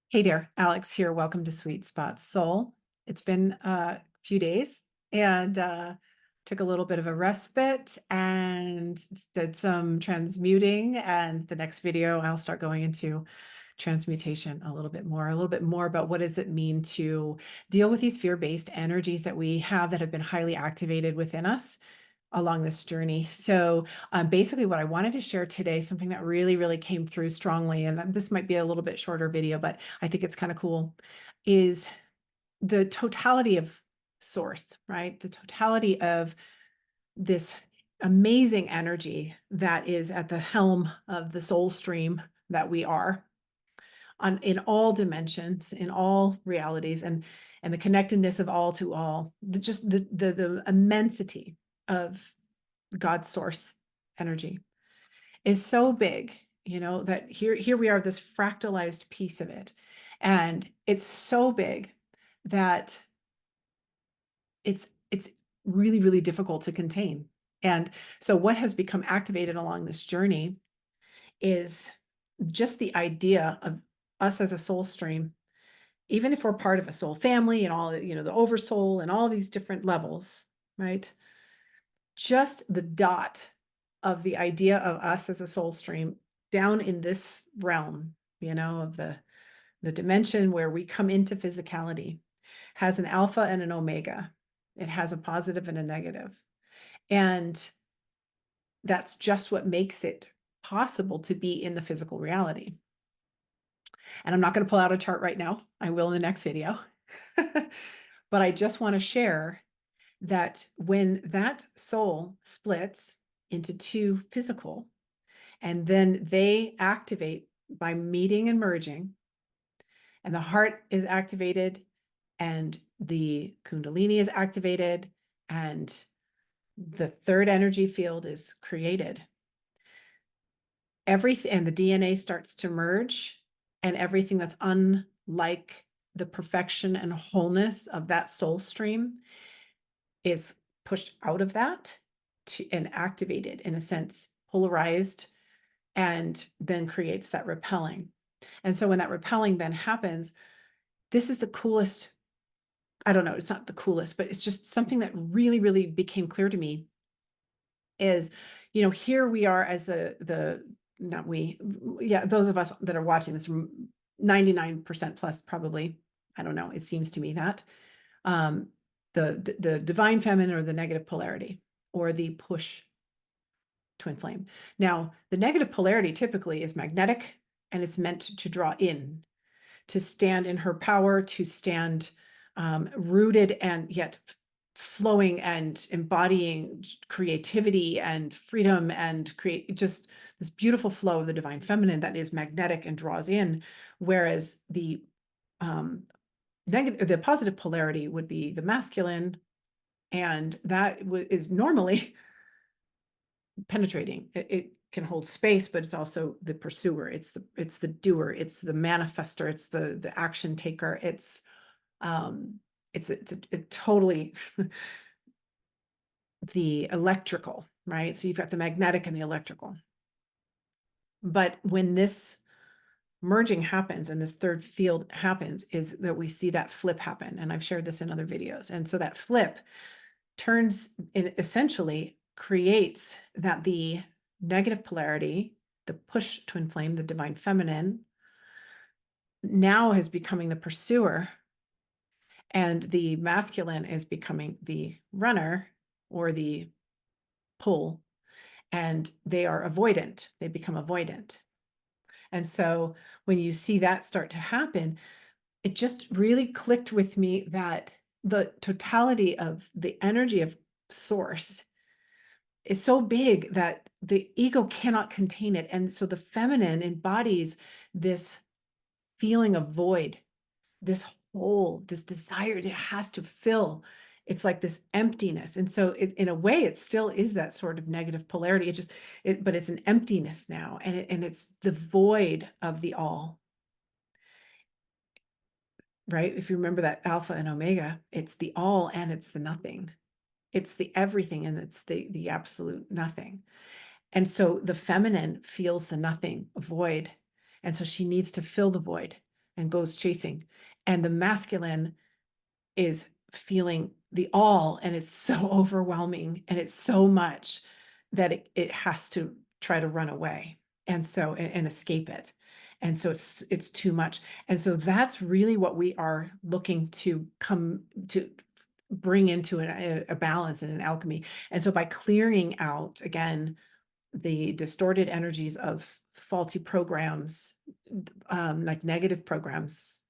Hey there, Alex here. Welcome to Sweet Spot Soul. It's been a few days and took a little bit of a respite and did some transmuting. And the next video, I'll start going into transmutation a little bit more about what does it mean to deal with these fear-based energies that we have that have been highly activated within us along this journey. So basically what I wanted to share today, something that really came through strongly, and this might be a little bit shorter video, but I think it's kind of cool, is the totality of source, right? The totality of this amazing energy that is at the helm of the soul stream that we are in all dimensions, in all realities, and the connectedness of all to all, just the immensity of God's source energy is so big, that here we are, this fractalized piece of it. And it's so big that it's really difficult to contain. And so what has become activated along this journey is just the idea of us as a soul stream, even if we're part of a soul family and all, the oversoul and all these different levels, right? Just the dot of the idea of us as a soul stream down in this realm, of the dimension where we come into physicality, has an alpha and an omega. It has a positive and a negative. And that's just what makes it possible to be in the physical reality. And I'm not going to pull out a chart right now. I will in the next video. But I just want to share that when that soul splits into two physical, and then they activate by meeting and merging, and the heart is activated, and the Kundalini is activated, and the third energy field is created. Everything, and the DNA starts to merge, and everything that's unlike the perfection and wholeness of that soul stream is pushed out of that and activated, in a sense, polarized, and then creates that repelling. And so when that repelling then happens, this is the coolest, I don't know, it's not the coolest, but it's just something that really became clear to me is, here we are as not we, yeah, those of us that are watching this, 99% plus probably, I don't know, it seems to me that, the divine feminine or the negative polarity or the push twin flame. Now, the negative polarity typically is magnetic, and it's meant to draw in, to stand in her power, to stand rooted and yet flowing and embodying creativity and freedom, and create just this beautiful flow of the divine feminine that is magnetic and draws in. Whereas the the positive polarity would be the masculine, and that is normally penetrating. It can hold space, but it's also the pursuer. It's the doer. It's the manifester. It's the action taker. It's totally the electrical, right? So you've got the magnetic and the electrical. But when this merging happens and this third field happens, is that we see that flip happen. And I've shared this in other videos. And so that flip turns in, essentially creates that the negative polarity, the push twin flame, the divine feminine, now is becoming the pursuer, and the masculine is becoming the runner or the pull, and they are avoidant. They become avoidant. And so when you see that start to happen, it just really clicked with me that the totality of the energy of source is so big that the ego cannot contain it. And so the feminine embodies this feeling of void, this hole, this desire it has to fill. It's like this emptiness. And so in a way, it still is that sort of negative polarity. But it's an emptiness now. And it's the void of the all. Right? If you remember that alpha and omega, it's the all and it's the nothing. It's the everything and it's the absolute nothing. And so the feminine feels the nothing void. And so she needs to fill the void. and goes chasing. And the masculine is feeling the all, and it's so overwhelming and it's so much that it has to try to run away and escape it. And so it's too much. And so that's really what we are looking to come to bring into a balance and an alchemy. And so by clearing out, again, the distorted energies of faulty programs, like negative programs,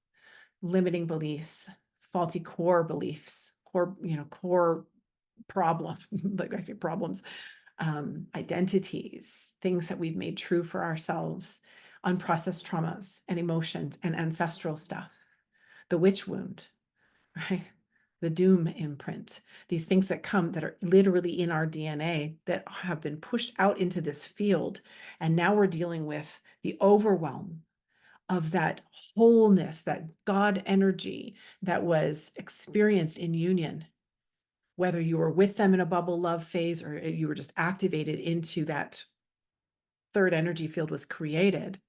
limiting beliefs, faulty core beliefs, core problem, like I say, problems, identities, things that we've made true for ourselves, unprocessed traumas and emotions and ancestral stuff, the witch wound, right? The doom imprint, these things that come that are literally in our DNA that have been pushed out into this field. And now we're dealing with the overwhelm of that wholeness, that God energy that was experienced in union, whether you were with them in a bubble love phase or you were just activated into that third energy field was created.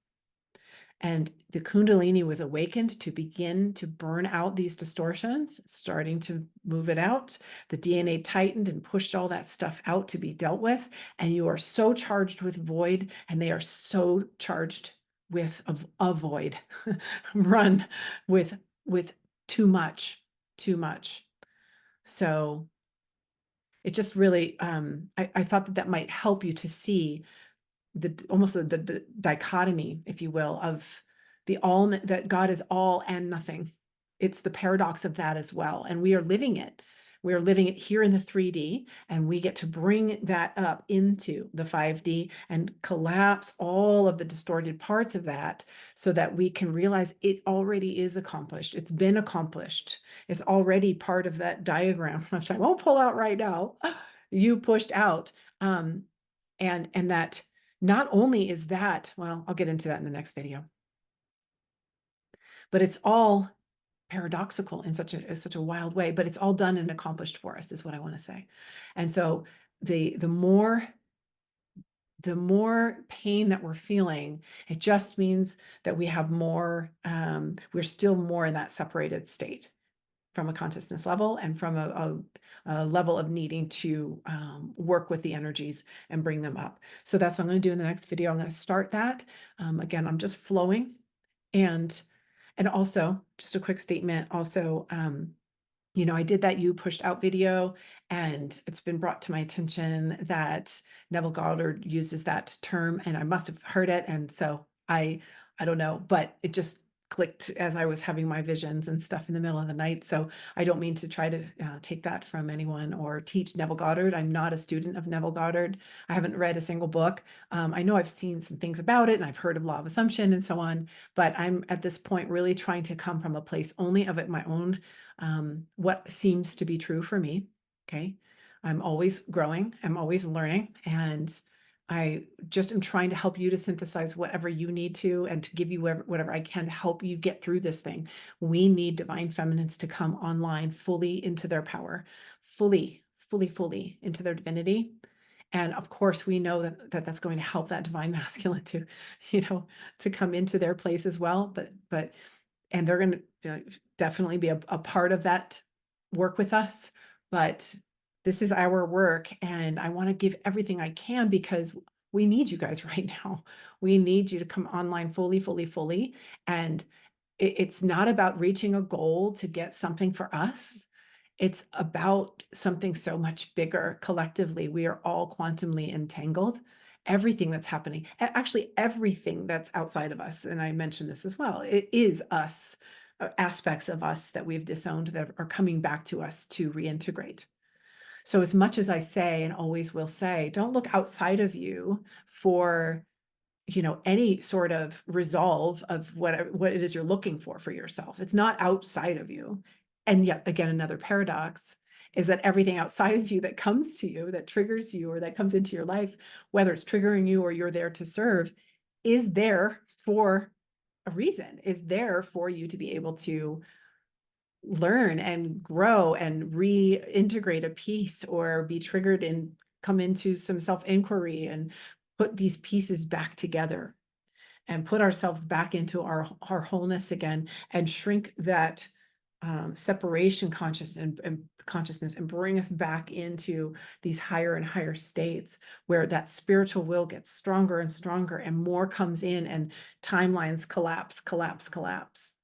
And the Kundalini was awakened to begin to burn out these distortions, starting to move it out. The DNA tightened and pushed all that stuff out to be dealt with. And you are so charged with void, and they are so charged with a void. Run with too much. So it just really, I thought that might help you to see almost the dichotomy, if you will, of the all, that God is all and nothing. It's the paradox of that as well. And we are living it. We are living it here in the 3D, and we get to bring that up into the 5D and collapse all of the distorted parts of that so that we can realize it already is accomplished. It's been accomplished. It's already part of that diagram, which I won't pull out right now. You pushed out. And that not only is that, well, I'll get into that in the next video, but it's all paradoxical in such a wild way, but it's all done and accomplished for us, is what I want to say. And so the more pain that we're feeling, it just means that we have more, we're still more in that separated state from a consciousness level and from a level of needing to work with the energies and bring them up. So that's what I'm going to do in the next video. I'm going to start that. Again, I'm just flowing. And also, just a quick statement, also, I did that You Pushed Out video, and it's been brought to my attention that Neville Goddard uses that term, and I must have heard it. And so I don't know, but it just clicked as I was having my visions and stuff in the middle of the night. So I don't mean to try to take that from anyone or teach Neville Goddard. I'm not a student of Neville Goddard. I haven't read a single book. I know I've seen some things about it, and I've heard of law of assumption and so on, but I'm at this point really trying to come from a place only of it, my own, what seems to be true for me. Okay. I'm always growing. I'm always learning. And I just am trying to help you to synthesize whatever you need to, and to give you whatever I can to help you get through this thing. We need divine feminines to come online fully into their power, fully into their divinity. And of course, we know that that's going to help that divine masculine to, to come into their place as well. And they're going to definitely be a part of that work with us. But this is our work, and I want to give everything I can because we need you guys right now. We need you to come online fully. And it's not about reaching a goal to get something for us. It's about something so much bigger. Collectively, we are all quantumly entangled. Everything that's happening, actually everything that's outside of us, and I mentioned this as well, it is us, aspects of us that we've disowned that are coming back to us to reintegrate. So as much as I say, and always will say, don't look outside of you for, any sort of resolve of what it is you're looking for yourself. It's not outside of you. And yet again, another paradox is that everything outside of you that comes to you, that triggers you, or that comes into your life, whether it's triggering you or you're there to serve, is there for a reason, is there for you to be able to learn and grow and reintegrate a piece, or be triggered and come into some self-inquiry and put these pieces back together. and put ourselves back into our wholeness again, and shrink that separation consciousness and bring us back into these higher and higher states where that spiritual will gets stronger and stronger and more comes in, and timelines collapse.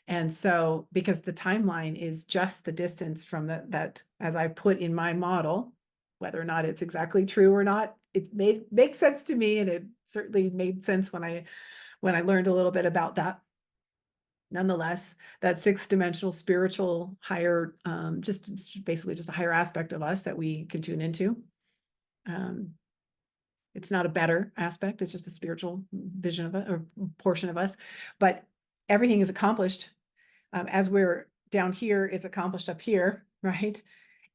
And so, because the timeline is just the distance from that, as I put in my model, whether or not it's exactly true or not, it makes sense to me, and it certainly made sense when I learned a little bit about that. Nonetheless, that sixth dimensional spiritual higher, just basically just a higher aspect of us that we can tune into. It's not a better aspect, it's just a spiritual vision of it, or portion of us, but everything is accomplished. As we're down here, it's accomplished up here, right?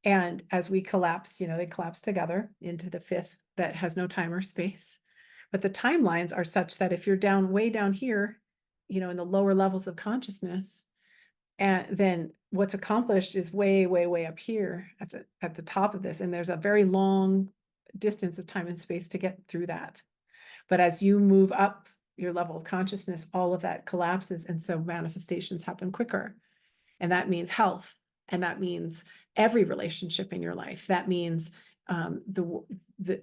And as we collapse, they collapse together into the fifth that has no time or space. But the timelines are such that if you're way down here, in the lower levels of consciousness, and then what's accomplished is way, way, way up here at the top of this. And there's a very long distance of time and space to get through that. But as you move up your level of consciousness, all of that collapses. And so manifestations happen quicker. And that means health. And that means every relationship in your life. That means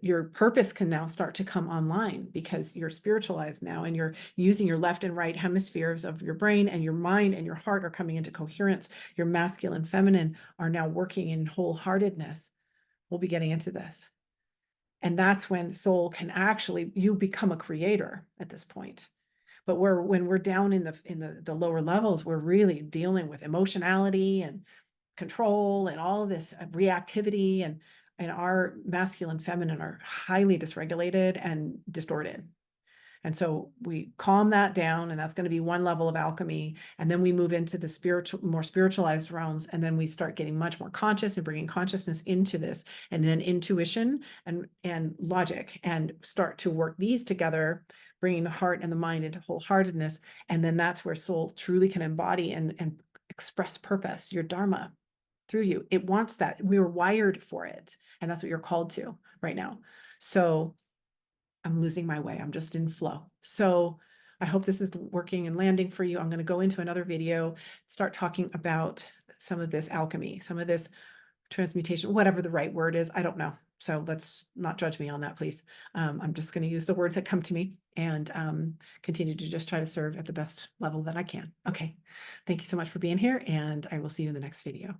your purpose can now start to come online, because you're spiritualized now, and you're using your left and right hemispheres of your brain, and your mind and your heart are coming into coherence. Your masculine, feminine are now working in wholeheartedness. We'll be getting into this. And that's when soul can actually, you become a creator at this point. But when we're down in the lower levels, we're really dealing with emotionality and control and all of this reactivity, and our masculine, feminine are highly dysregulated and distorted. And so we calm that down, and that's going to be one level of alchemy. And then we move into the more spiritualized realms, and then we start getting much more conscious and bringing consciousness into this, and then intuition and logic, and start to work these together, bringing the heart and the mind into wholeheartedness. And then that's where soul truly can embody and express purpose, your dharma, through you. It wants that. We were wired for it, and that's what you're called to right now. So I'm losing my way. I'm just in flow. So I hope this is working and landing for you. I'm going to go into another video, start talking about some of this alchemy, some of this transmutation, whatever the right word is. I don't know. So let's not judge me on that, please. I'm just going to use the words that come to me, and continue to just try to serve at the best level that I can. Okay. Thank you so much for being here, and I will see you in the next video.